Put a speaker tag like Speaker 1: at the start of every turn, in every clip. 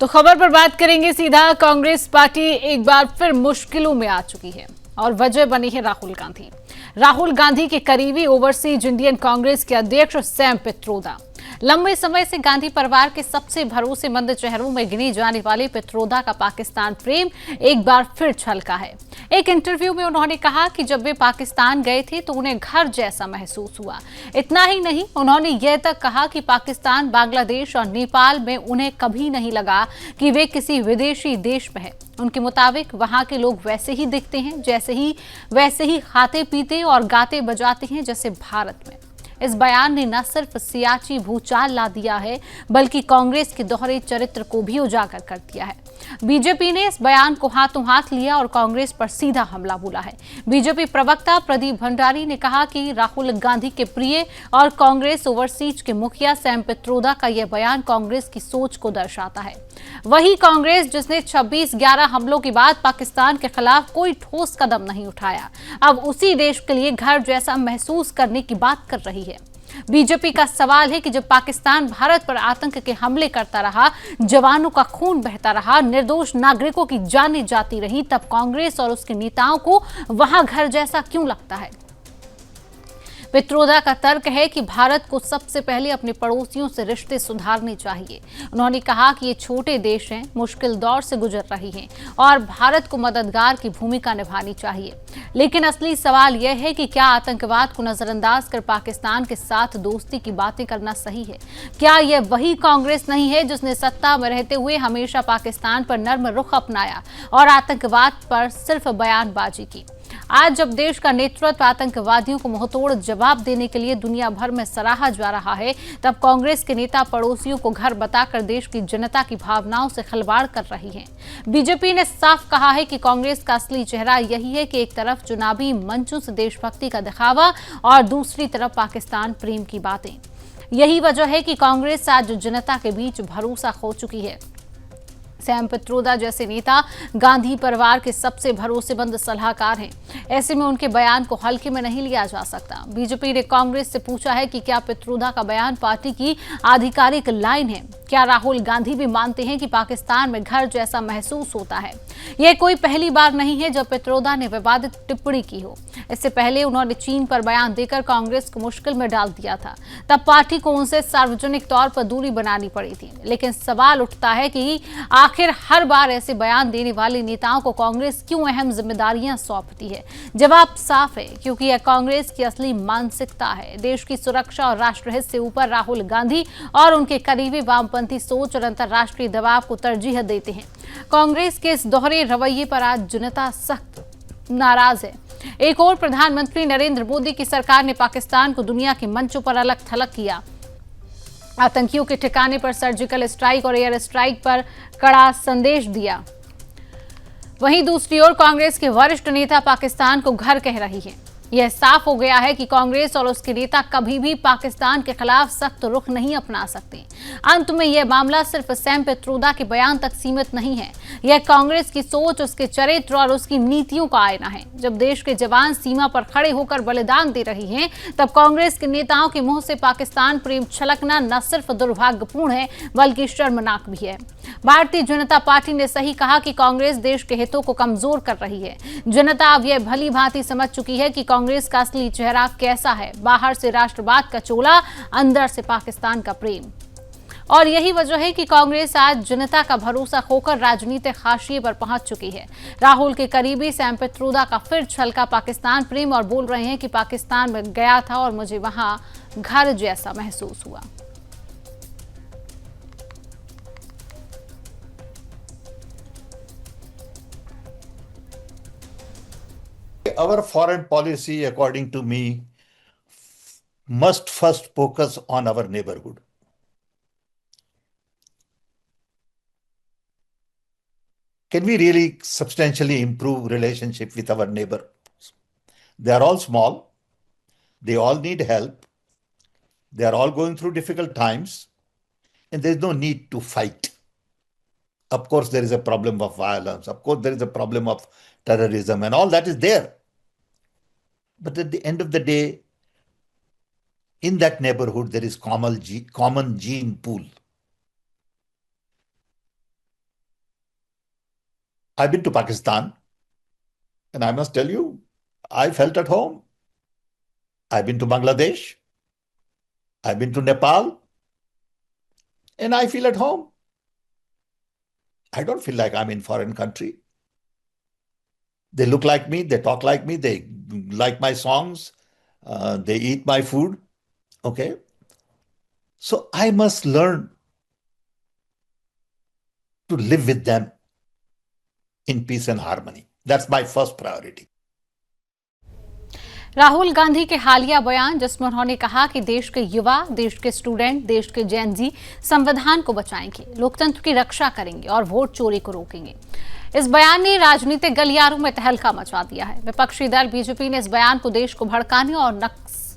Speaker 1: तो खबर पर बात करेंगे सीधा। कांग्रेस पार्टी एक बार फिर मुश्किलों में आ चुकी है और वजह बनी है राहुल गांधी। राहुल गांधी के करीबी ओवरसीज इंडियन कांग्रेस के अध्यक्ष सैम पित्रोदा। लंबे समय से गांधी परिवार के सबसे भरोसेमंद चेहरों में गिनी जाने वाले पित्रोदा का पाकिस्तान प्रेम एक बार फिर छलका है। एक इंटरव्यू में उन्होंने कहा कि जब वे पाकिस्तान गए थे तो उन्हें घर जैसा महसूस हुआ। इतना ही नहीं, उन्होंने यह तक कहा कि पाकिस्तान, बांग्लादेश और नेपाल में उन्हें कभी नहीं लगा कि वे किसी विदेशी देश में हैं। उनके मुताबिक वहां के लोग वैसे ही दिखते हैं, वैसे ही खाते पीते और गाते बजाते हैं जैसे भारत में। इस बयान ने न सिर्फ सियाची भूचाल ला दिया है, बल्कि कांग्रेस के दोहरे चरित्र को भी उजागर कर दिया है। बीजेपी ने इस बयान को हाथों हाथ लिया और कांग्रेस पर सीधा हमला बोला है। बीजेपी प्रवक्ता प्रदीप भंडारी ने कहा कि राहुल गांधी के प्रिय और कांग्रेस ओवरसीज के मुखिया सैम पित्रोदा का यह बयान कांग्रेस की सोच को दर्शाता है। वही कांग्रेस जिसने 26/11 हमलों के बाद पाकिस्तान के खिलाफ कोई ठोस कदम नहीं उठाया, अब उसी देश के लिए घर जैसा महसूस करने की बात कर रही है। बीजेपी का सवाल है कि जब पाकिस्तान भारत पर आतंक के हमले करता रहा, जवानों का खून बहता रहा, निर्दोष नागरिकों की जानें जाती रही, तब कांग्रेस और उसके नेताओं को वहां घर जैसा क्यों लगता है। पित्रोदा का तर्क है कि भारत को सबसे पहले अपने पड़ोसियों से रिश्ते सुधारने चाहिए। उन्होंने कहा कि ये छोटे देश हैं, मुश्किल दौर से गुजर रही हैं और भारत को मददगार की भूमिका निभानी चाहिए। लेकिन असली सवाल यह है कि क्या आतंकवाद को नजरअंदाज कर पाकिस्तान के साथ दोस्ती की बातें करना सही है? क्या यह वही कांग्रेस नहीं है जिसने सत्ता में रहते हुए हमेशा पाकिस्तान पर नर्म रुख अपनाया और आतंकवाद पर सिर्फ बयानबाजी की? आज जब देश का नेतृत्व आतंकवादियों को मुंहतोड़ जवाब देने के लिए दुनिया भर में सराहा जा रहा है, तब कांग्रेस के नेता पड़ोसियों को घर बताकर देश की जनता की भावनाओं से खिलवाड़ कर रही हैं। बीजेपी ने साफ कहा है कि कांग्रेस का असली चेहरा यही है कि एक तरफ चुनावी मंचों से देशभक्ति का दिखावा और दूसरी तरफ पाकिस्तान प्रेम की बातें। यही वजह है कि कांग्रेस आज जनता के बीच भरोसा खो चुकी है। सैम पित्रोदा जैसे नेता गांधी परिवार के सबसे भरोसेमंद सलाहकार हैं। ऐसे में उनके बयान को हल्के में नहीं लिया जा सकता। बीजेपी ने कांग्रेस से पूछा है कि क्या पित्रोदा का बयान पार्टी की आधिकारिक लाइन है? क्या राहुल गांधी भी मानते हैं कि पाकिस्तान में घर जैसा महसूस होता है? यह कोई पहली बार नहीं है जब पित्रोदा ने विवादित टिप्पणी की हो। इससे पहले उन्होंने चीन पर बयान देकर कांग्रेस को मुश्किल में डाल दिया था। तब पार्टी को उनसे सार्वजनिक तौर पर दूरी बनानी पड़ी थी। लेकिन सवाल उठता है कि आखिर हर बार ऐसे बयान देने वाले नेताओं को कांग्रेस क्यों अहम जिम्मेदारियां सौंपती है? जवाब साफ है, क्योंकि यह कांग्रेस की असली मानसिकता है। देश की सुरक्षा और राष्ट्रहित से ऊपर राहुल गांधी और उनके करीबी वामपंथी सोच और अंतर्राष्ट्रीय दबाव को तरजीह देते हैं। कांग्रेस के इस दोहरे रवैये पर आज जनता सख्त नाराज है। एक और प्रधानमंत्री नरेंद्र मोदी की सरकार ने पाकिस्तान को दुनिया के मंचों पर अलग थलग किया। आतंकियों के ठिकाने पर सर्जिकल स्ट्राइक और एयर स्ट्राइक पर कड़ा संदेश दिया। वहीं दूसरी ओर कांग्रेस के वरिष्ठ नेता पाकिस्तान को घर कह रही है। यह साफ हो गया है कि कांग्रेस और उसके नेता कभी भी पाकिस्तान के खिलाफ सख्त रुख नहीं अपना सकते। अंत में यह मामला सिर्फ सैम पित्रोदा के बयान तक सीमित नहीं है। यह कांग्रेस की सोच, उसके चरित्र और उसकी नीतियों का आईना है। जब देश के जवान सीमा पर खड़े होकर बलिदान दे रहे हैं, तब कांग्रेस के नेताओं के मुंह से पाकिस्तान प्रेम छलकना न सिर्फ दुर्भाग्यपूर्ण है, बल्कि शर्मनाक भी है। भारतीय जनता पार्टी ने सही कहा कि कांग्रेस देश के हितों को कमजोर कर रही है। जनता अब यह भली भांति समझ चुकी है कि कांग्रेस का असली चेहरा कैसा है। बाहर से राष्ट्रवाद का चोला, अंदर से पाकिस्तान का प्रेम। और यही वजह है कि कांग्रेस आज जनता का भरोसा खोकर राजनीतिक हाशिए पर पहुंच चुकी है। राहुल के करीबी सैम पित्रोदा का फिर छलका पाकिस्तान प्रेम और बोल रहे हैं कि पाकिस्तान में गया था और मुझे वहां घर जैसा महसूस हुआ।
Speaker 2: Our foreign policy, according to me, must first focus on our neighborhood. Can we really substantially improve relationship with our neighbors? They are all small. They all need help. They are all going through difficult times, and there is no need to fight. Of course, there is a problem of violence. Of course, there is a problem of terrorism, and all that is there. But at the end of the day, in that neighborhood, there is common gene pool. I've been to Pakistan, and I must tell you, I felt at home. I've been to Bangladesh, I've been to Nepal, and I feel at home. I don't feel like I'm in foreign country. They look like me, they talk like me, they like my songs, they eat my food. Okay. So I must learn to live with them in peace and harmony. That's my first priority.
Speaker 1: Rahul Gandhi के हालिया बयान जिसमें उन्होंने कहा कि देश के युवा, देश के स्टूडेंट, देश के जेन जी संविधान को बचाएंगे, लोकतंत्र की रक्षा करेंगे और वोट चोरी को रोकेंगे। इस बयान ने राजनीतिक गलियारों में तहलका मचा दिया है। विपक्षी दल बीजेपी ने इस बयान को देश को भड़काने और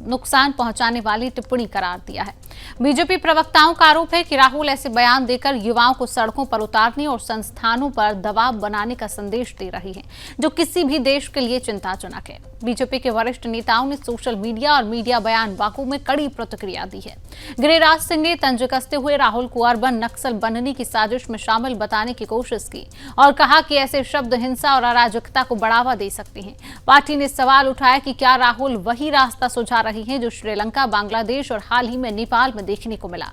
Speaker 1: नुकसान पहुंचाने वाली टिप्पणी करार दिया है। बीजेपी प्रवक्ताओं का आरोप है कि राहुल ऐसे बयान देकर युवाओं को सड़कों पर उतारने और संस्थानों पर दबाव बनाने का संदेश दे रही हैं, जो किसी भी देश के लिए चिंताजनक है। बीजेपी के वरिष्ठ नेताओं ने सोशल मीडिया और मीडिया बयानबाजों में कड़ी प्रतिक्रिया दी है। गिरिराज सिंह ने तंज कसते हुए राहुल को अर्बन नक्सल बनने की साजिश में शामिल बताने की कोशिश की और कहा कि ऐसे शब्द हिंसा और अराजकता को बढ़ावा दे सकते हैं। पार्टी ने सवाल उठाया कि क्या राहुल वही रास्ता सुझा रही हैं जो श्रीलंका, बांग्लादेश और हाल ही में नेपाल में देखने को मिला,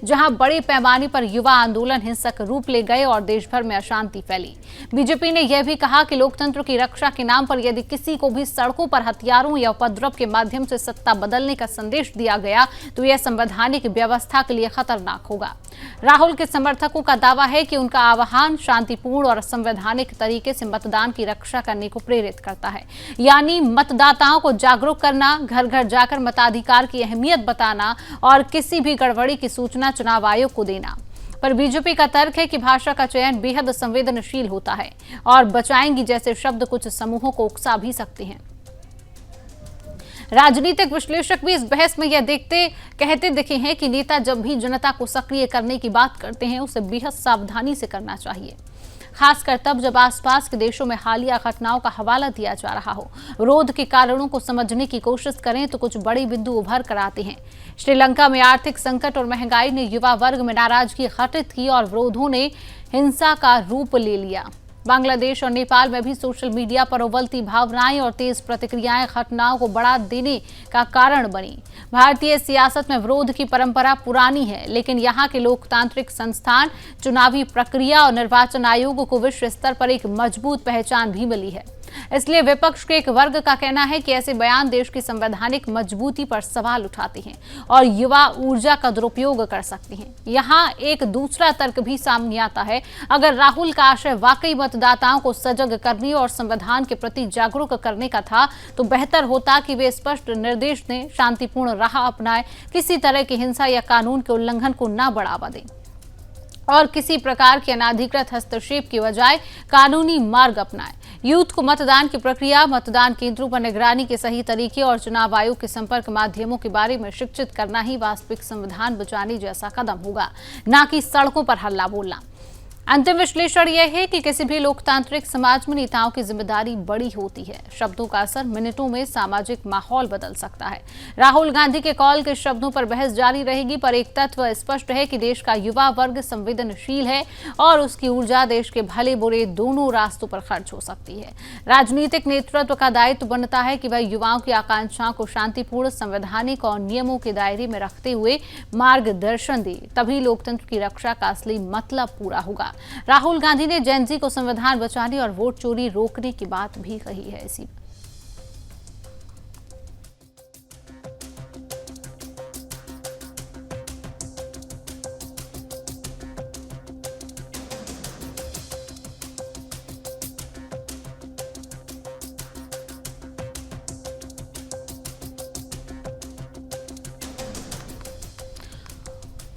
Speaker 1: जहां बड़े पैमाने पर युवा आंदोलन हिंसक रूप ले गए और देश भर में अशांति फैली। बीजेपी ने यह भी कहा कि लोकतंत्र की रक्षा के नाम पर यदि किसी को भी सड़कों पर हथियारों या उपद्रव के माध्यम से सत्ता बदलने का संदेश दिया गया तो यह संवैधानिक व्यवस्था के लिए खतरनाक होगा। राहुल के समर्थकों का दावा है कि उनका आह्वान शांतिपूर्ण और संवैधानिक तरीके से मतदान की रक्षा करने को प्रेरित करता है, यानी मतदाताओं को जागरूक करना, घर घर जाकर मताधिकार की अहमियत बताना और किसी भी गड़बड़ी की सूचना चुनाव आयोग को देना। पर बीजेपी का तर्क है कि भाषा का चयन बेहद संवेदनशील होता है और बचाएंगी जैसे शब्द कुछ समूहों को उकसा भी सकते हैं। राजनीतिक विश्लेषक भी इस बहस में यह कहते दिखे हैं कि नेता जब भी जनता को सक्रिय करने की बात करते हैं उसे बेहद सावधानी से करना चाहिए, खासकर तब जब आसपास के देशों में हालिया घटनाओं का हवाला दिया जा रहा हो। विरोध के कारणों को समझने की कोशिश करें तो कुछ बड़े बिंदु उभर कर आते हैं। श्रीलंका में आर्थिक संकट और महंगाई ने युवा वर्ग में नाराजगी घटित की और विरोधों ने हिंसा का रूप ले लिया। बांग्लादेश और नेपाल में भी सोशल मीडिया पर उबलती भावनाएं और तेज प्रतिक्रियाएं घटनाओं को बढ़ा देने का कारण बनी। भारतीय सियासत में विरोध की परंपरा पुरानी है, लेकिन यहाँ के लोकतांत्रिक संस्थान, चुनावी प्रक्रिया और निर्वाचन आयोग को विश्व स्तर पर एक मजबूत पहचान भी मिली है। इसलिए विपक्ष के एक वर्ग का कहना है कि ऐसे बयान देश की संवैधानिक मजबूती पर सवाल उठाते हैं और युवा ऊर्जा का दुरुपयोग कर सकते हैं। यहाँ एक दूसरा तर्क भी सामने आता है। अगर राहुल का आशय वाकई मतदाताओं को सजग करने और संविधान के प्रति जागरूक करने का था तो बेहतर होता कि वे स्पष्ट निर्देश दें, शांतिपूर्ण राह अपनाएं, किसी तरह की हिंसा या कानून के उल्लंघन को न बढ़ावा दें और किसी प्रकार के अनाधिकृत हस्तक्षेप की बजाय कानूनी मार्ग अपनाएं। यूथ को मतदान की प्रक्रिया, मतदान केंद्रों पर निगरानी के सही तरीके और चुनाव आयोग के संपर्क माध्यमों के बारे में शिक्षित करना ही वास्तविक संविधान बचाने जैसा कदम होगा, न कि सड़कों पर हल्ला बोलना। अंतिम विश्लेषण यह है कि किसी भी लोकतांत्रिक समाज में नेताओं की जिम्मेदारी बड़ी होती है। शब्दों का असर मिनटों में सामाजिक माहौल बदल सकता है। राहुल गांधी के कॉल के शब्दों पर बहस जारी रहेगी, पर एक तत्व स्पष्ट है कि देश का युवा वर्ग संवेदनशील है और उसकी ऊर्जा देश के भले बुरे दोनों रास्तों पर खर्च हो सकती है। राजनीतिक नेतृत्व का दायित्व बनता है कि वह युवाओं की आकांक्षाओं को शांतिपूर्ण, संवैधानिक और नियमों के दायरे में रखते हुए मार्गदर्शन दे, तभी लोकतंत्र की रक्षा का असली मतलब पूरा होगा। राहुल गांधी ने जेन जी को संविधान बचाने और वोट चोरी रोकने की बात भी कही है। इसी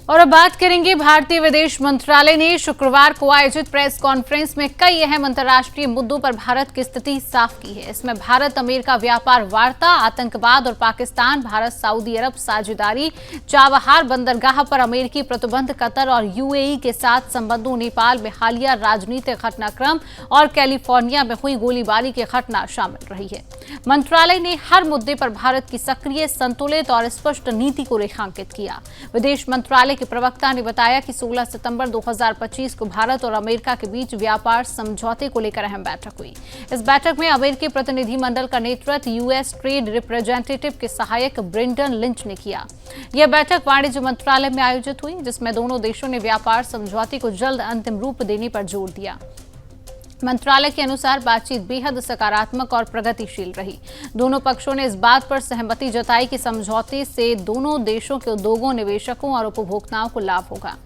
Speaker 1: और अब बात करेंगे, भारतीय विदेश मंत्रालय ने शुक्रवार को आयोजित प्रेस कॉन्फ्रेंस में कई अहम अंतर्राष्ट्रीय मुद्दों पर भारत की स्थिति साफ की है। इसमें भारत अमेरिका व्यापार वार्ता, आतंकवाद और पाकिस्तान भारत सऊदी अरब साझेदारी, चाबहार बंदरगाह पर अमेरिकी प्रतिबंध, कतर और यूएई के साथ संबंधों, नेपाल में हालिया राजनीतिक घटनाक्रम और कैलिफोर्निया में हुई गोलीबारी की घटना शामिल रही है। मंत्रालय ने हर मुद्दे पर भारत की सक्रिय, संतुलित और स्पष्ट नीति को रेखांकित किया। विदेश मंत्रालय के प्रवक्ता ने बताया कि 16 सितंबर 2025 को भारत और अमेरिका के बीच व्यापार समझौते को लेकर अहम बैठक हुई। इस बैठक में अमेरिकी प्रतिनिधिमंडल का नेतृत्व यूएस ट्रेड रिप्रेजेंटेटिव के सहायक ब्रेंडन लिंच ने किया। यह बैठक वाणिज्य मंत्रालय में आयोजित हुई, जिसमें दोनों देशों ने व्यापार समझौते को जल्द अंतिम रूप देने पर जोर दिया। मंत्रालय के अनुसार बातचीत बेहद सकारात्मक और प्रगतिशील रही। दोनों पक्षों ने इस बात पर सहमति जताई कि समझौते से दोनों देशों के उद्योगों, निवेशकों और उपभोक्ताओं को लाभ होगा।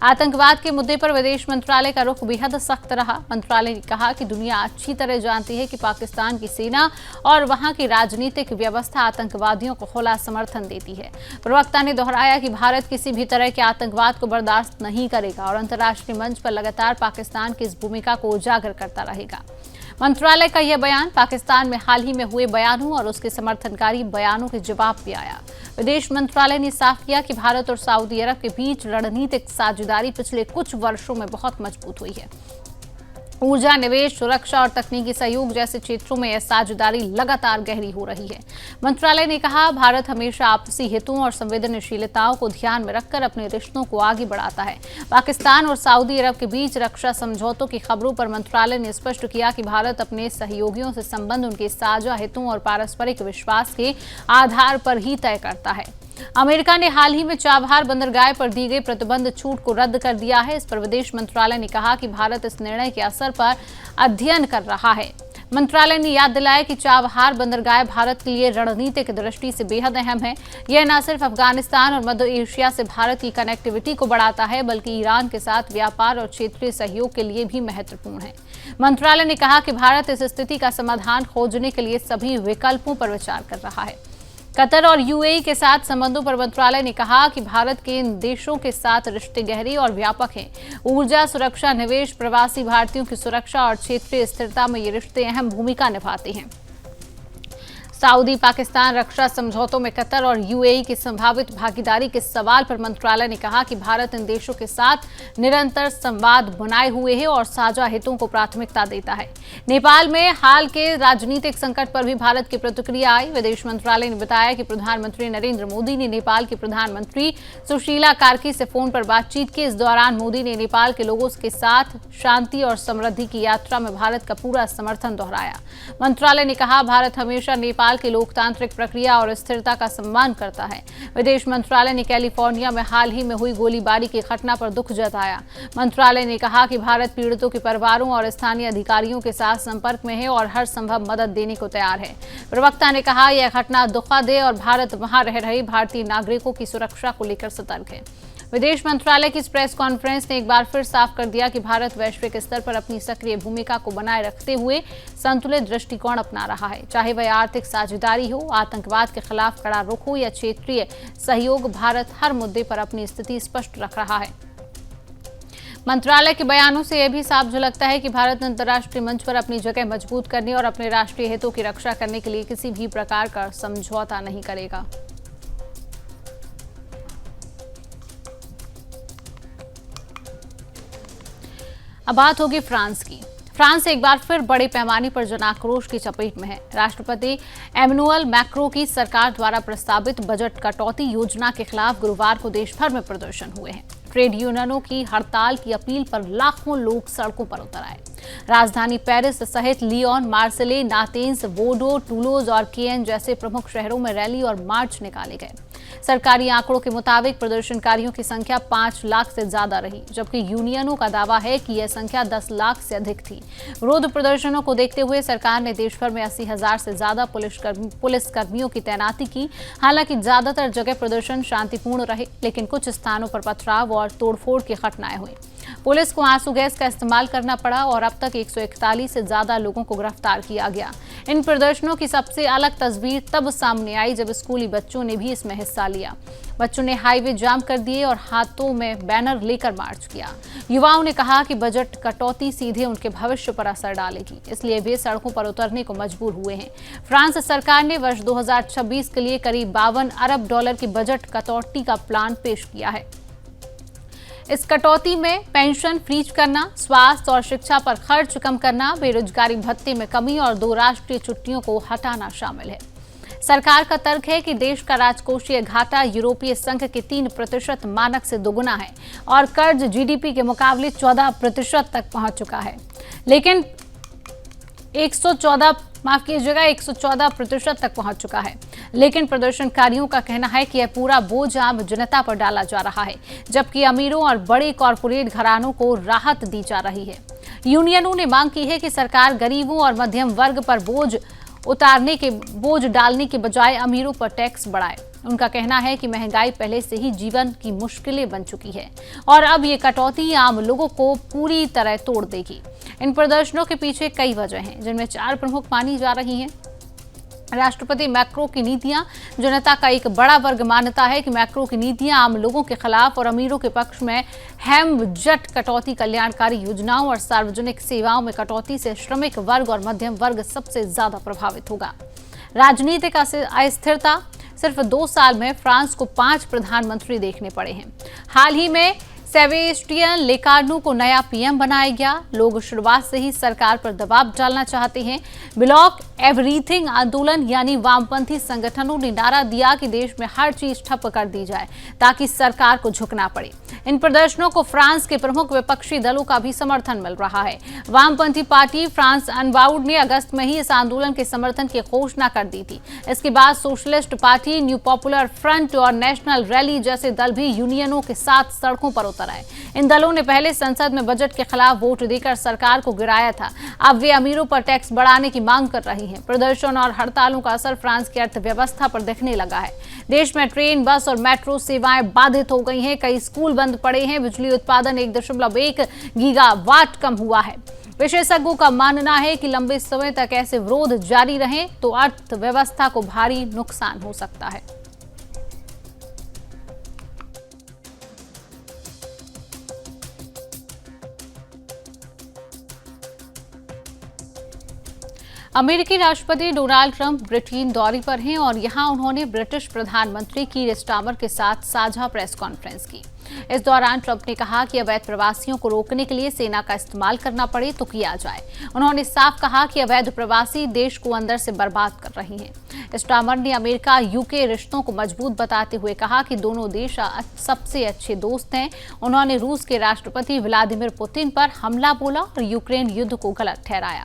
Speaker 1: आतंकवाद के मुद्दे पर विदेश मंत्रालय का रुख बेहद सख्त रहा। मंत्रालय ने कहा कि दुनिया अच्छी तरह जानती है कि पाकिस्तान की सेना और वहां की राजनीतिक व्यवस्था आतंकवादियों को खुला समर्थन देती है। प्रवक्ता ने दोहराया कि भारत किसी भी तरह के आतंकवाद को बर्दाश्त नहीं करेगा और अंतर्राष्ट्रीय मंच पर लगातार पाकिस्तान की इस भूमिका को उजागर करता रहेगा। मंत्रालय का यह बयान पाकिस्तान में हाल ही में हुए बयानों और उसके समर्थनकारी बयानों के जवाब में आया। विदेश मंत्रालय ने साफ किया कि भारत और सऊदी अरब के बीच रणनीतिक साझेदारी पिछले कुछ वर्षों में बहुत मजबूत हुई है। ऊर्जा, निवेश, सुरक्षा और तकनीकी सहयोग जैसे क्षेत्रों में यह साझेदारी लगातार गहरी हो रही है। मंत्रालय ने कहा, भारत हमेशा आपसी हितों और संवेदनशीलताओं को ध्यान में रखकर अपने रिश्तों को आगे बढ़ाता है। पाकिस्तान और सऊदी अरब के बीच रक्षा समझौतों की खबरों पर मंत्रालय ने स्पष्ट किया कि भारत अपने सहयोगियों से संबंध उनके साझा हितों और पारस्परिक विश्वास के आधार पर ही तय करता है। अमेरिका ने हाल ही में चाबहार बंदरगाह पर दी गई प्रतिबंध छूट को रद्द कर दिया है। इस पर विदेश मंत्रालय ने कहा कि भारत इस निर्णय के असर पर अध्ययन कर रहा है। मंत्रालय ने याद दिलाया कि चाबहार बंदरगाह भारत के लिए रणनीतिक दृष्टि से बेहद अहम है। यह न सिर्फ अफगानिस्तान और मध्य एशिया से भारत की कनेक्टिविटी को बढ़ाता है, बल्कि ईरान के साथ व्यापार और क्षेत्रीय सहयोग के लिए भी महत्वपूर्ण है। मंत्रालय ने कहा कि भारत इस स्थिति का समाधान खोजने के लिए सभी विकल्पों पर विचार कर रहा है। कतर और यूएई के साथ संबंधों पर मंत्रालय ने कहा कि भारत के इन देशों के साथ रिश्ते गहरे और व्यापक हैं। ऊर्जा, सुरक्षा, निवेश, प्रवासी भारतीयों की सुरक्षा और क्षेत्रीय स्थिरता में ये रिश्ते अहम भूमिका निभाते हैं। सऊदी पाकिस्तान रक्षा समझौतों में कतर और यूएई की संभावित भागीदारी के सवाल पर मंत्रालय ने कहा कि भारत इन देशों के साथ निरंतर संवाद बनाए हुए है और साझा हितों को प्राथमिकता देता है। नेपाल में हाल के राजनीतिक संकट पर भी भारत की प्रतिक्रिया आई। विदेश मंत्रालय ने बताया कि प्रधानमंत्री नरेंद्र मोदी ने नेपाल की प्रधानमंत्री सुशीला कार्की से फोन पर बातचीत की। इस दौरान मोदी ने नेपाल के लोगों के साथ शांति और समृद्धि की यात्रा में भारत का पूरा समर्थन दोहराया। मंत्रालय ने कहा, भारत हमेशा नेपाल के लोकतांत्रिक प्रक्रिया और स्थिरता का सम्मान करता है। विदेश मंत्रालय ने कैलिफोर्निया में हाल ही में हुई गोलीबारी की घटना पर दुख जताया। मंत्रालय ने कहा कि भारत पीड़ितों के परिवारों और स्थानीय अधिकारियों के साथ संपर्क में है और हर संभव मदद देने को तैयार है। प्रवक्ता ने कहा, यह घटना दुखद है और भारत वहां रह रहे भारतीय नागरिकों की सुरक्षा को लेकर सतर्क है। विदेश मंत्रालय की इस प्रेस कॉन्फ्रेंस ने एक बार फिर साफ कर दिया कि भारत वैश्विक स्तर पर अपनी सक्रिय भूमिका को बनाए रखते हुए संतुलित दृष्टिकोण अपना रहा है। चाहे वह आर्थिक साझेदारी हो, आतंकवाद के खिलाफ कड़ा रुख हो या क्षेत्रीय सहयोग, भारत हर मुद्दे पर अपनी स्थिति स्पष्ट रख रहा है। मंत्रालय के बयानों से यह भी साफ झलकता है कि भारत अंतर्राष्ट्रीय मंच पर अपनी जगह मजबूत करने और अपने राष्ट्रीय हितों की रक्षा करने के लिए किसी भी प्रकार का समझौता नहीं करेगा। अब बात होगी फ्रांस की। फ्रांस एक बार फिर बड़े पैमाने पर जन आक्रोश की चपेट में है। राष्ट्रपति एमेनुअल मैक्रों की सरकार द्वारा प्रस्तावित बजट कटौती योजना के खिलाफ गुरुवार को देश भर में प्रदर्शन हुए हैं। ट्रेड यूनियनों की हड़ताल की अपील पर लाखों लोग सड़कों पर उतर आए। राजधानी पेरिस सहित लियोन, मार्सेले, नातेंस, बोर्डो, टूलोज और केन जैसे प्रमुख शहरों में रैली और मार्च निकाले गए। सरकारी आंकड़ों के मुताबिक प्रदर्शनकारियों की संख्या 5 लाख से ज्यादा रही, जबकि यूनियनों का दावा है कि यह संख्या 10 लाख से अधिक थी। विरोध प्रदर्शनों को देखते हुए सरकार ने देश भर में 80,000 से ज्यादा पुलिसकर्मियों की तैनाती की। हालांकि ज्यादातर जगह प्रदर्शन शांतिपूर्ण रहे, लेकिन कुछ स्थानों पर पथराव और तोड़फोड़ की घटनाएं हुई। पुलिस को आंसू गैस का इस्तेमाल करना पड़ा और अब तक 141 से ज्यादा लोगों को गिरफ्तार किया गया। इन प्रदर्शनों की सबसे अलग तस्वीर तब सामने आई जब स्कूली बच्चों ने भी इसमें हिस्सा लिया। बच्चों ने हाईवे जाम कर दिए और हाथों में बैनर लेकर मार्च किया। युवाओं ने कहा कि बजट कटौती सीधे उनके भविष्य पर असर डालेगी, इसलिए वे सड़कों पर उतरने को मजबूर हुए हैं। फ्रांस सरकार ने वर्ष 2026 के लिए करीब $52 अरब की बजट कटौती का प्लान पेश किया है। इस कटौती में पेंशन फ्रीज करना, स्वास्थ्य और शिक्षा पर खर्च कम करना, बेरोजगारी भत्ते में कमी और 2 राष्ट्रीय छुट्टियों को हटाना शामिल है। सरकार का तर्क है कि देश का राजकोषीय घाटा यूरोपीय संघ के 3% मानक से दोगुना है और कर्ज जीडीपी के मुकाबले 14% तक पहुंच चुका है। लेकिन 114% तक पहुंच चुका है। लेकिन प्रदर्शनकारियों का कहना है कि यह पूरा बोझ आम जनता पर डाला जा रहा है, जबकि अमीरों और बड़े कॉरपोरेट घरानों को राहत दी जा रही है। यूनियनों ने मांग की है कि सरकार गरीबों और मध्यम वर्ग पर बोझ डालने के बजाय अमीरों पर टैक्स बढ़ाए। उनका कहना है कि महंगाई पहले से ही जीवन की मुश्किलें बन चुकी है और अब ये कटौती आम लोगों को पूरी तरह तोड़ देगी। इन प्रदर्शनों के पीछे कई वजह हैं, जिनमें 4 प्रमुख मानी जा रही हैं। राष्ट्रपति मैक्रो की नीतियां। जनता का एक बड़ा वर्ग मानता है कि मैक्रो की नीतियां आम लोगों के खिलाफ और अमीरों के पक्ष में। हेमजट कटौती, कल्याणकारी योजनाओं और सार्वजनिक सेवाओं में कटौती से श्रमिक वर्ग और मध्यम वर्ग सबसे ज्यादा प्रभावित होगा। राजनीतिक अस्थिरता। सिर्फ 2 साल में फ्रांस को 5 प्रधानमंत्री देखने पड़े हैं। हाल ही में सेबेस्टियन लेकार्नू को नया पीएम बनाया गया। लोग शुरुआत से ही सरकार पर दबाव डालना चाहते हैं। ब्लॉक एवरीथिंग आंदोलन यानी वामपंथी संगठनों ने नारा दिया कि देश में हर चीज ठप कर दी जाए ताकि सरकार को झुकना पड़े। इन प्रदर्शनों को फ्रांस के प्रमुख विपक्षी दलों का भी समर्थन मिल रहा है। वामपंथी पार्टी फ्रांस अनबाउड ने अगस्त में ही इस आंदोलन के समर्थन की घोषणा कर दी थी। इसके बाद socialist party, new popular front और नेशनल रैली जैसे दल भी यूनियनों के साथ सड़कों पर उतर आए। इन दलों ने पहले संसद में बजट के खिलाफ वोट देकर सरकार को गिराया था। अब वे अमीरों पर टैक्स बढ़ाने की मांग कर रही हैं। प्रदर्शन और हड़तालों का असर फ्रांस की अर्थव्यवस्था पर दिखने लगा है। देश में ट्रेन, बस और मेट्रो सेवाएं बाधित हो गई हैं। कई स्कूल बंद पड़े हैं। बिजली उत्पादन 1.1 गीगावाट कम हुआ है। विशेषज्ञों का मानना है कि लंबे समय तक ऐसे विरोध जारी रहें तो अर्थव्यवस्था को भारी नुकसान हो सकता है। अमेरिकी राष्ट्रपति डोनाल्ड ट्रंप ब्रिटेन दौरे पर हैं और यहां उन्होंने ब्रिटिश प्रधानमंत्री कीर स्टारमर के साथ साझा प्रेस कॉन्फ्रेंस की। इस दौरान ट्रंप ने कहा कि अवैध प्रवासियों को रोकने के लिए सेना का इस्तेमाल करना पड़े तो किया जाए। उन्होंने साफ कहा कि अवैध प्रवासी देश को अंदर से बर्बाद कर रहे हैं। स्टारमर ने अमेरिका यूके रिश्तों को मजबूत बताते हुए कहा कि दोनों देश सबसे अच्छे दोस्त हैं। उन्होंने रूस के राष्ट्रपति व्लादिमीर पुतिन पर हमला बोला और यूक्रेन युद्ध को गलत ठहराया।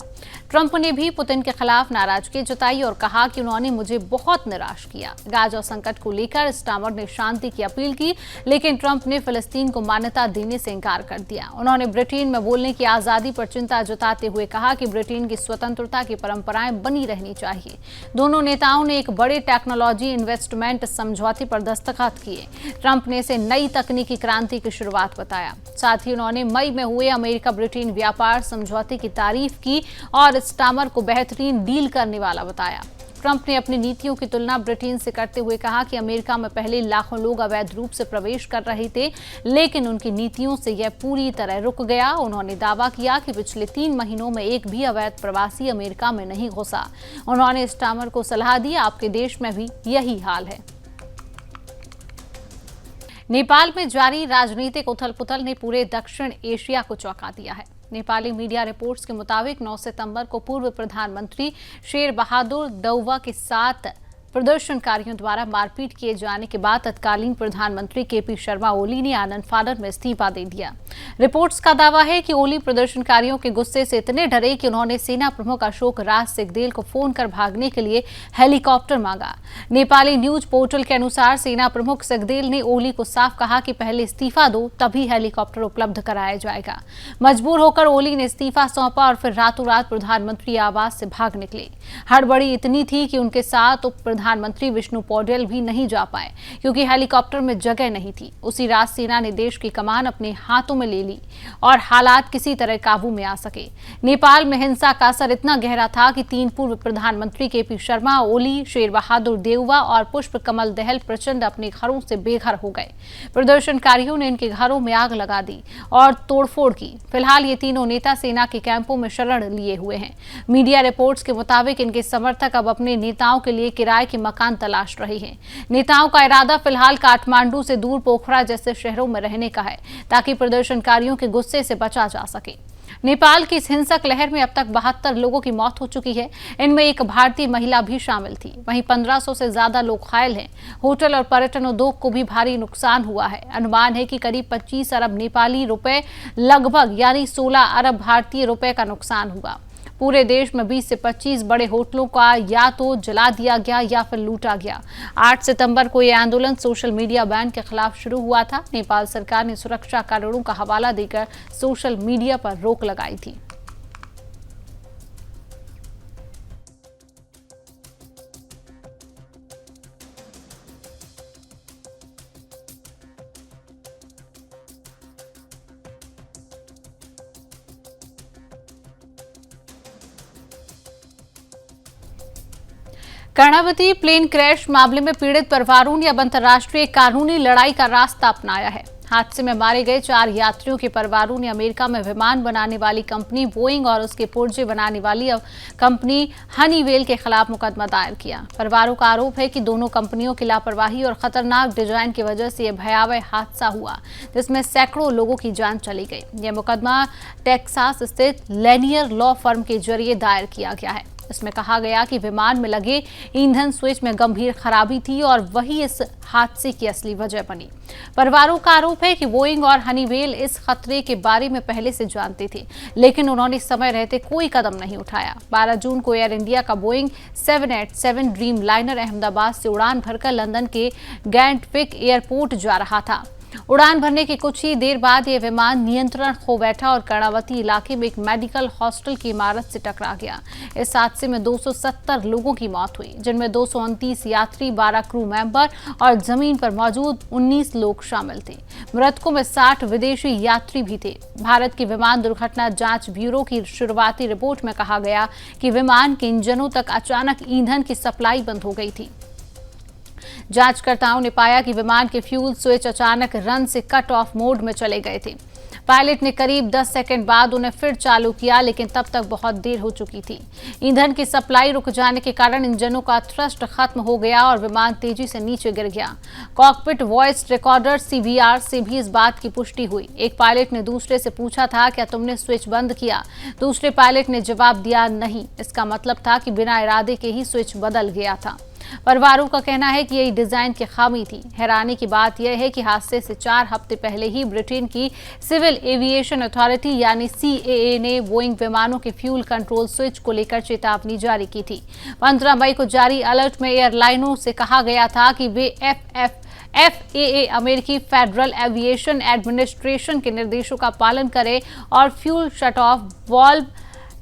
Speaker 1: ट्रंप ने भी पुतिन के खिलाफ नाराजगी जताई और कहा कि उन्होंने मुझे बहुत निराश किया। गाजा संकट को लेकर स्टारमर ने शांति की अपील की, लेकिन ट्रंप ने फिलिस्तीन को मान्यता देने से इनकार कर दिया। उन्होंने ब्रिटेन में बोलने की आजादी पर चिंता जताते हुए कहा कि ब्रिटेन की स्वतंत्रता की परंपराएं बनी रहनी चाहिए। दोनों नेताओं ने एक बड़े टेक्नोलॉजी इन्वेस्टमेंट समझौते पर दस्तखत किए। ट्रंप ने इसे नई तकनीकी क्रांति की शुरुआत बताया। साथ ही उन्होंने मई में हुए अमेरिका ब्रिटेन व्यापार समझौते की तारीफ की और स्टारमर को बेहतरीन डील करने वाला बताया। ट्रंप ने अपनी नीतियों की तुलना ब्रिटेन से करते हुए कहा कि अमेरिका में पहले लाखों लोग अवैध रूप से प्रवेश कर रहे थे, लेकिन उनकी नीतियों से यह पूरी तरह रुक गया। उन्होंने दावा किया कि पिछले 3 महीनों में एक भी अवैध प्रवासी अमेरिका में नहीं घुसा। उन्होंने स्टारमर को सलाह दी, आपके देश में भी यही हाल है। नेपाल में जारी राजनीतिक उथल-पुथल ने पूरे दक्षिण एशिया को चौंका दिया है। नेपाली मीडिया रिपोर्ट्स के मुताबिक 9 सितंबर को पूर्व प्रधानमंत्री शेर बहादुर देउवा के साथ प्रदर्शनकारियों द्वारा मारपीट किए जाने के बाद तत्कालीन प्रधानमंत्री केपी शर्मा ओली ने आनंद फानन में इस्तीफा दे दिया। रिपोर्ट्स का दावा है कि ओली प्रदर्शनकारियों के गुस्से से इतने डरे कि उन्होंने सेना प्रमुख अशोक राज सिंहदेल को फोन कर भागने के लिए हेलीकॉप्टर मांगा। नेपाली न्यूज पोर्टल के अनुसार सेना प्रमुख सिंहदेल ने ओली को साफ कहा कि पहले इस्तीफा दो, तभी हेलीकॉप्टर उपलब्ध कराया जाएगा। मजबूर होकर ओली ने इस्तीफा सौंपा और फिर रातों रात प्रधानमंत्री आवास से भाग निकले। हड़बड़ी इतनी थी कि उनके साथ उप प्रधानमंत्री विष्णु पौडेल भी नहीं जा पाए क्योंकि हेलीकॉप्टर में जगह नहीं थी। उसी रात सेना ने देश की कमान अपने हाथों में ले ली और हालात किसी तरह काबू में आ सके। नेपाल में हिंसा का असर इतना गहरा था कि 3 पूर्व प्रधानमंत्री केपी शर्मा ओली, शेर बहादुर देउवा और पुष्प कमल दहल प्रचंड अपने घरों से बेघर हो गए। प्रदर्शनकारियों ने इनके घरों में आग लगा दी और तोड़फोड़ की। फिलहाल ये तीनों नेता सेना के कैंपों में शरण लिए हुए हैं। मीडिया रिपोर्ट्स के मुताबिक इनके समर्थक अब अपने नेताओं के लिए किराए के मकान तलाश रहे हैं। नेताओं का इरादा फिलहाल काठमांडू से दूर पोखरा जैसे शहरों में रहने का है ताकि प्रदर्शनकारियों के गुस्से से बचा जा सके। नेपाल की इस हिंसक लहर में अब तक 72 लोगों की मौत हो चुकी है। इनमें एक भारतीय महिला भी शामिल थी। वहीं 1500 से ज्यादा लोग घायल हैं। होटल और पर्यटन उद्योग को भी भारी नुकसान हुआ है। अनुमान है कि करीब 25 अरब नेपाली रुपए लगभग यानी 16 अरब भारतीय रुपए का नुकसान हुआ। पूरे देश में 20 से 25 बड़े होटलों का या तो जला दिया गया या फिर लूटा गया। 8 सितंबर को यह आंदोलन सोशल मीडिया बैन के खिलाफ शुरू हुआ था। नेपाल सरकार ने सुरक्षा कारणों का हवाला देकर सोशल मीडिया पर रोक लगाई थी। कर्णावती प्लेन क्रैश मामले में पीड़ित परिवारों ने अब अंतर्राष्ट्रीय कानूनी लड़ाई का रास्ता अपनाया है। हादसे में मारे गए 4 यात्रियों के परिवारों ने अमेरिका में विमान बनाने वाली कंपनी बोइंग और उसके पुर्जे बनाने वाली कंपनी हनीवेल के खिलाफ मुकदमा दायर किया। परिवारों का आरोप है कि दोनों कंपनियों की लापरवाही और खतरनाक डिजाइन की वजह से यह भयावह हादसा हुआ, जिसमें सैकड़ों लोगों की जान चली गई। यह मुकदमा टेक्सास स्थित लेनियर लॉ फर्म के जरिए दायर किया गया है। इसमें कहा गया कि विमान में लगे ईंधन स्विच में गंभीर खराबी थी और वही इस हादसे की असली वजह बनी। परिवारों का आरोप है कि बोइंग और हनीवेल इस खतरे के बारे में पहले से जानते थे, लेकिन उन्होंने समय रहते कोई कदम नहीं उठाया। 12 जून को एयर इंडिया का बोइंग 787 ड्रीम लाइनर अहमदाबाद से उड़ान भरकर लंदन के गैंटविक एयरपोर्ट जा रहा था। उड़ान भरने के कुछ ही देर बाद यह विमान नियंत्रण खो बैठा और कर्णावती इलाके में एक मेडिकल हॉस्टल की इमारत से टकरा गया। इस हादसे में 270 लोगों की मौत हुई, जिनमें 229 यात्री, 12 क्रू मेंबर और जमीन पर मौजूद 19 लोग शामिल थे। मृतकों में 60 विदेशी यात्री भी थे। भारत की विमान दुर्घटना जांच ब्यूरो की शुरुआती रिपोर्ट में कहा गया कि विमान के इंजनों तक अचानक ईंधन की सप्लाई बंद हो गई थी। जांचकर्ताओं ने पाया कि विमान के फ्यूल स्विच अचानक रन से कट ऑफ मोड में चले गए थे। पायलट ने करीब 10 सेकंड बाद उन्हें फिर चालू किया, लेकिन तब तक बहुत देर हो चुकी थी। ईंधन की सप्लाई रुक जाने के कारण इंजनों का थ्रस्ट खत्म हो गया और विमान तेजी से नीचे गिर गया। कॉकपिट वॉइस रिकॉर्डर CVR से भी इस बात की पुष्टि हुई। एक पायलट ने दूसरे से पूछा था, क्या तुमने स्विच बंद किया? दूसरे पायलट ने जवाब दिया, नहीं। इसका मतलब था कि बिना इरादे के ही स्विच बदल गया था। परिवारों का कहना है कि यही डिजाइन की खामी थी। हैरानी की बात यह है कि हादसे से 4 हफ्ते पहले ही ब्रिटेन की सिविल एविएशन अथॉरिटी यानी CAA ने बोइंग विमानों के फ्यूल कंट्रोल स्विच को लेकर चेतावनी जारी की थी। 15 मई को जारी अलर्ट में एयरलाइनों से कहा गया था कि वे FAA अमेरिकी फेडरल एविएशन एडमिनिस्ट्रेशन के निर्देशों का पालन करें और fuel shut off valve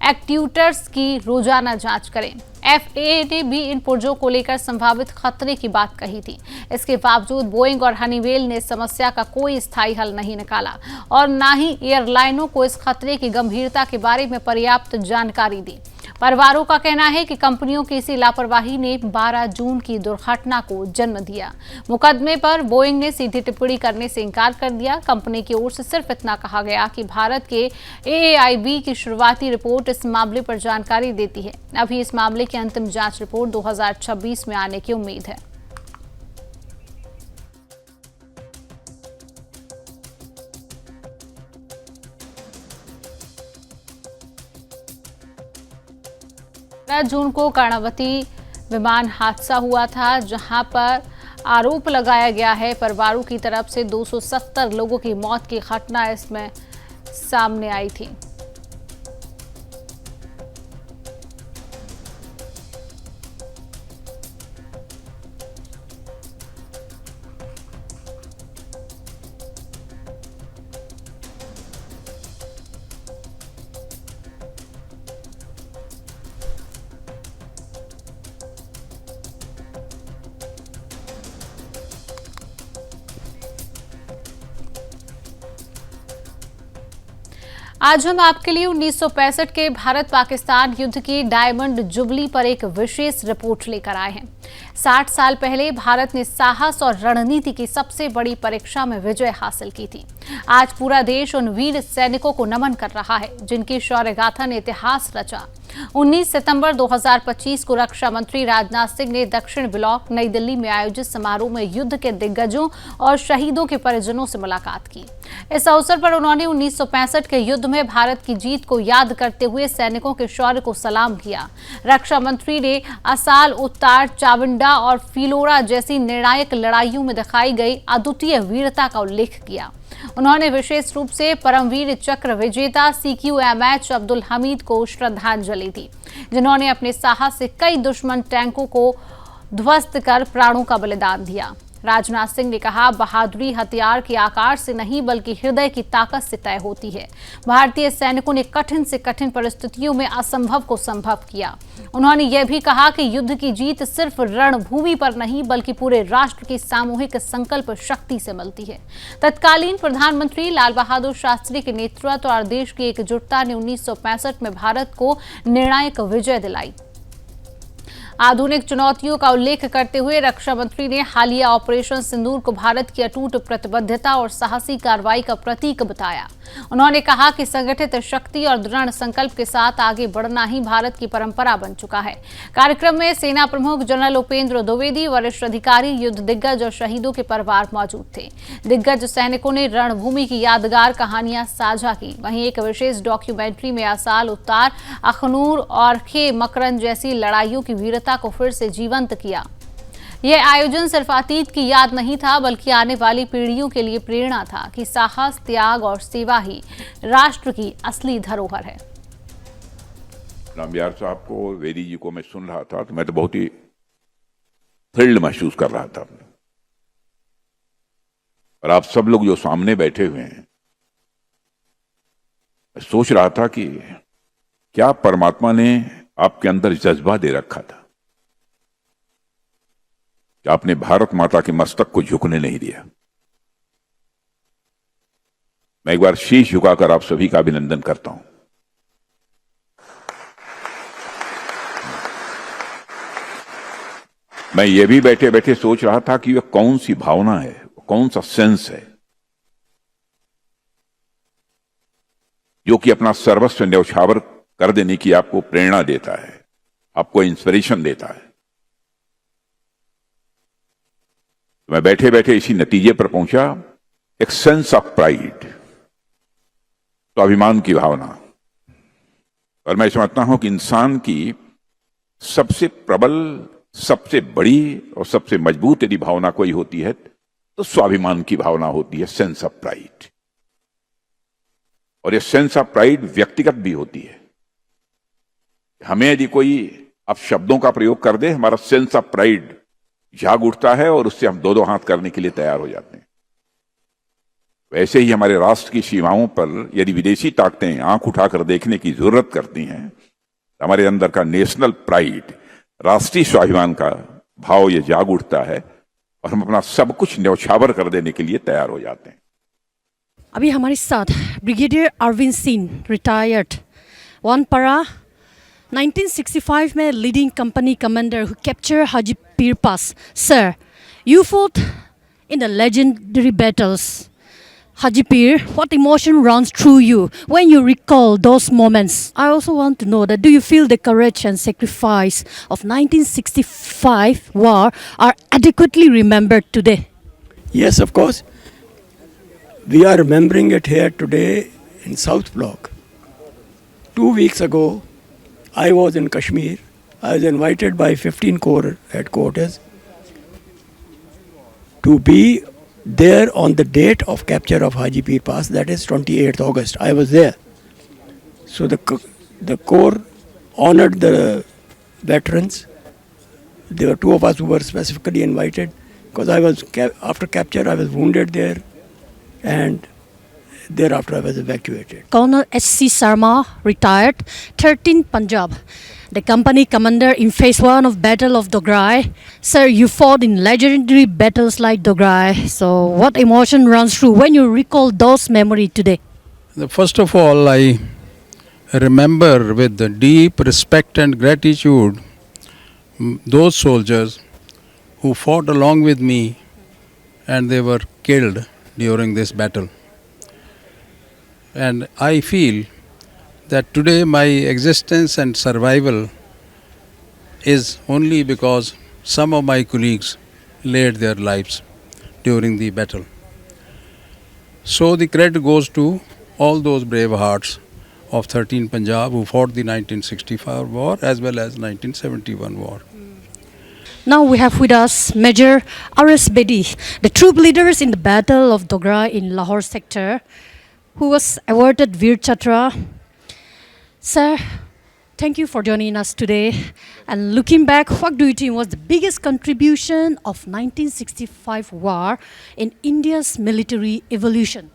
Speaker 1: actuators की रोजाना जांच करें। FAA ने भी इन पुर्जों को लेकर संभावित खतरे की बात कही थी। इसके बावजूद बोइंग और हनीवेल ने समस्या का कोई स्थायी हल नहीं निकाला और न ही एयरलाइनों को इस खतरे की गंभीरता के बारे में पर्याप्त जानकारी दी। परिवारों का कहना है कि कंपनियों की इसी लापरवाही ने 12 जून की दुर्घटना को जन्म दिया। मुकदमे पर बोइंग ने सीधी टिप्पणी करने से इनकार कर दिया। कंपनी की ओर से सिर्फ इतना कहा गया कि भारत के AAIB की शुरुआती रिपोर्ट इस मामले पर जानकारी देती है। अभी इस मामले की अंतिम जांच रिपोर्ट 2026 में आने की उम्मीद है। जून को कर्णावती विमान हादसा हुआ था, जहां पर आरोप लगाया गया है परिवारों की तरफ से 270 लोगों की मौत की घटना इसमें सामने आई थी। आज हम आपके लिए 1965 के भारत पाकिस्तान युद्ध की डायमंड जुबली पर एक विशेष रिपोर्ट लेकर आए हैं। 60 साल पहले भारत ने साहस और रणनीति की सबसे बड़ी परीक्षा में विजय हासिल की थी। आज पूरा देश उन वीर सैनिकों को नमन कर रहा है जिनकी शौर्य गाथा ने इतिहास रचा। 19 सितंबर 2025 को रक्षा मंत्री राजनाथ सिंह ने दक्षिण ब्लॉक नई दिल्ली में आयोजित समारोह में युद्ध के दिग्गजों और शहीदों के परिजनों से मुलाकात की। इस अवसर पर उन्होंने 1965 के युद्ध में भारत की जीत को याद करते हुए सैनिकों के शौर्य को सलाम किया। रक्षा मंत्री ने असाल, उत्तार, चावंडा और फिलोरा जैसी निर्णायक लड़ाइयों में दिखाई गई अद्वितीय वीरता का उल्लेख किया। उन्होंने विशेष रूप से परमवीर चक्र विजेता CQMH अब्दुल हमीद को श्रद्धांजलि दी, जिन्होंने अपने साहस से कई दुश्मन टैंकों को ध्वस्त कर प्राणों का बलिदान दिया। राजनाथ सिंह ने कहा, बहादुरी हथियार के आकार से नहीं बल्कि हृदय की ताकत से तय होती है। भारतीय सैनिकों ने कठिन से कठिन परिस्थितियों में असंभव को संभव किया। उन्होंने यह भी कहा कि युद्ध की जीत सिर्फ रणभूमि पर नहीं बल्कि पूरे राष्ट्र की सामूहिक संकल्प शक्ति से मिलती है। तत्कालीन प्रधानमंत्री लाल बहादुर शास्त्री के नेतृत्व और देश की एकजुटता ने 1965 में भारत को निर्णायक विजय दिलाई। आधुनिक चुनौतियों का उल्लेख करते हुए रक्षा मंत्री ने हालिया ऑपरेशन सिंदूर को भारत की अटूट प्रतिबद्धता और साहसी कार्रवाई का प्रतीक बताया। उन्होंने कहा कि संगठित शक्ति और दृढ़ संकल्प के साथ आगे बढ़ना ही भारत की परंपरा बन चुका है। कार्यक्रम में सेना प्रमुख जनरल उपेंद्र द्विवेदी, वरिष्ठ अधिकारी, युद्ध दिग्गज और शहीदों के परिवार मौजूद थे। दिग्गज सैनिकों ने रणभूमि की यादगार कहानियां साझा की। वहीं एक विशेष डॉक्यूमेंट्री में असाल, उत्तार, अखनूर और खे मकरन जैसी लड़ाइयों की वीरता को फिर से जीवंत किया। यह आयोजन सिर्फ अतीत की याद नहीं था बल्कि आने वाली पीढ़ियों के लिए प्रेरणा था कि साहस, त्याग और सेवा ही राष्ट्र की असली धरोहर है।
Speaker 3: नामबियार साहब को, वेदी जी को मैं सुन रहा था तो मैं तो बहुत ही थ्रिल्ड महसूस कर रहा था। और आप सब लोग जो सामने बैठे हुए हैं, मैं सोच रहा था कि क्या परमात्मा ने आपके अंदर जज्बा दे रखा था कि आपने भारत माता के मस्तक को झुकने नहीं दिया। मैं एक बार शीश झुकाकर आप सभी का अभिनंदन करता हूं। मैं ये भी बैठे बैठे सोच रहा था कि यह कौन सी भावना है, कौन सा सेंस है जो कि अपना सर्वस्व न्यौछावर कर देने की आपको प्रेरणा देता है, आपको इंस्पिरेशन देता है। मैं बैठे बैठे इसी नतीजे पर पहुंचा, एक सेंस ऑफ प्राइड, स्वाभिमान की भावना। और मैं समझता हूं कि इंसान की सबसे प्रबल, सबसे बड़ी और सबसे मजबूत यदि भावना कोई होती है तो स्वाभिमान की भावना होती है, सेंस ऑफ प्राइड। और ये सेंस ऑफ प्राइड व्यक्तिगत भी होती है। हमें यदि कोई अब शब्दों का प्रयोग कर दे, हमारा सेंस ऑफ प्राइड जाग उठता है और उससे हम दो हाथ करने के लिए तैयार हो जाते हैं। वैसे ही हमारे राष्ट्र की सीमाओं पर यदि विदेशी ताकतें आंख उठाकर देखने की जरूरत करती हैं, तो हमारे अंदर का नेशनल प्राइड, राष्ट्रीय स्वाभिमान का भाव ये जाग उठता है और हम अपना सब कुछ न्यौछावर कर देने के लिए तैयार हो जाते हैं।
Speaker 4: अभी हमारे साथ ब्रिगेडियर अरविंद सिंह, रिटायर्ड, वानपारा, 1965 में leading company commander who captured Hajipir Pass. Sir, you fought in the legendary battles. Hajipir, what emotion runs through you when you recall those moments? I also want to know that do you feel the courage and sacrifice of 1965 war are adequately remembered today?
Speaker 5: Yes, of course. We are remembering it here today in South Block. 2 weeks ago, I was in Kashmir. I was invited by 15 Corps headquarters to be there on the date of capture of Hajipir Pass, that is 28th August. I was there. So the Corps honored the veterans. There were 2 of us who were specifically invited because I was, after capture, I was wounded there and thereafter I was evacuated.
Speaker 4: Colonel S.C. Sarma, retired, 13th Punjab, the company commander in phase 1 of Battle of Dograi. Sir, you fought in legendary battles like Dograi. So what emotion runs through when you recall those memories today?
Speaker 6: First of all, I remember with the deep respect and gratitude those soldiers who fought along with me and they were killed during this battle. And I feel that today my existence and survival is only because some of my colleagues laid their lives during the battle. So the credit goes to all those brave hearts of 13 Punjab who fought the 1965 war as well as 1971 war.
Speaker 4: Now we have with us Major R.S. Bedi, the troop leaders in the Battle of Dogra in Lahore sector, who was awarded Veer Chakra. Sir, thank you for joining us today. And looking back, what do you think was the biggest contribution of 1965 war in India's military evolution?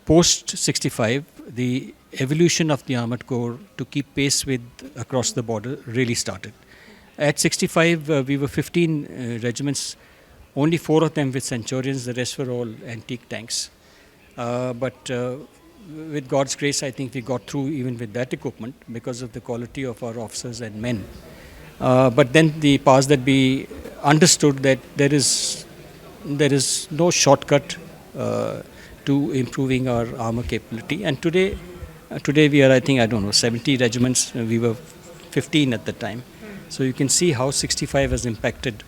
Speaker 7: Post 65, the evolution of the Armored Corps to keep pace with across the border really started. At 65, we were 15 regiments, only 4 of them with Centurions, the rest were all antique tanks. But with God's grace, I think we got through even with that equipment because of the quality of our officers and men. But then the powers that be understood that there is no shortcut to improving our armor capability. And today we are, I think, 70 regiments. We were 15 at the time. So you can see how 65 has impacted.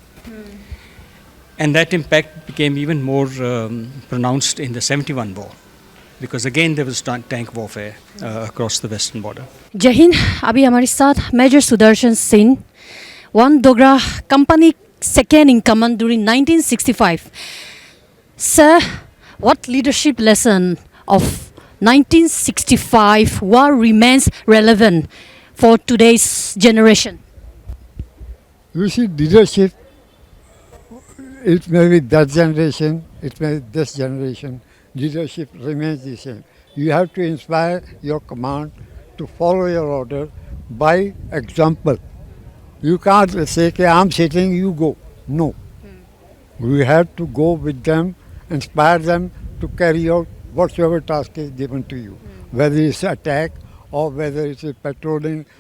Speaker 7: And that impact became even more pronounced in the 71 war. Because again there was tank warfare across the western border.
Speaker 4: जय हिंद. अभी हमारे साथ major Sudarshan Singh, 1 Dogra company second in command during 1965. Sir, what leadership lesson of 1965 war remains relevant for today's generation?
Speaker 8: You see, leadership, it may be that generation, it may be this generation, leadership remains the same. You have to inspire your command to follow your order by example. You can't say, okay, I'm sitting, you go. No. We have to go with them, inspire them to carry out whatsoever task is given to you, whether it's attack or whether it's patrolling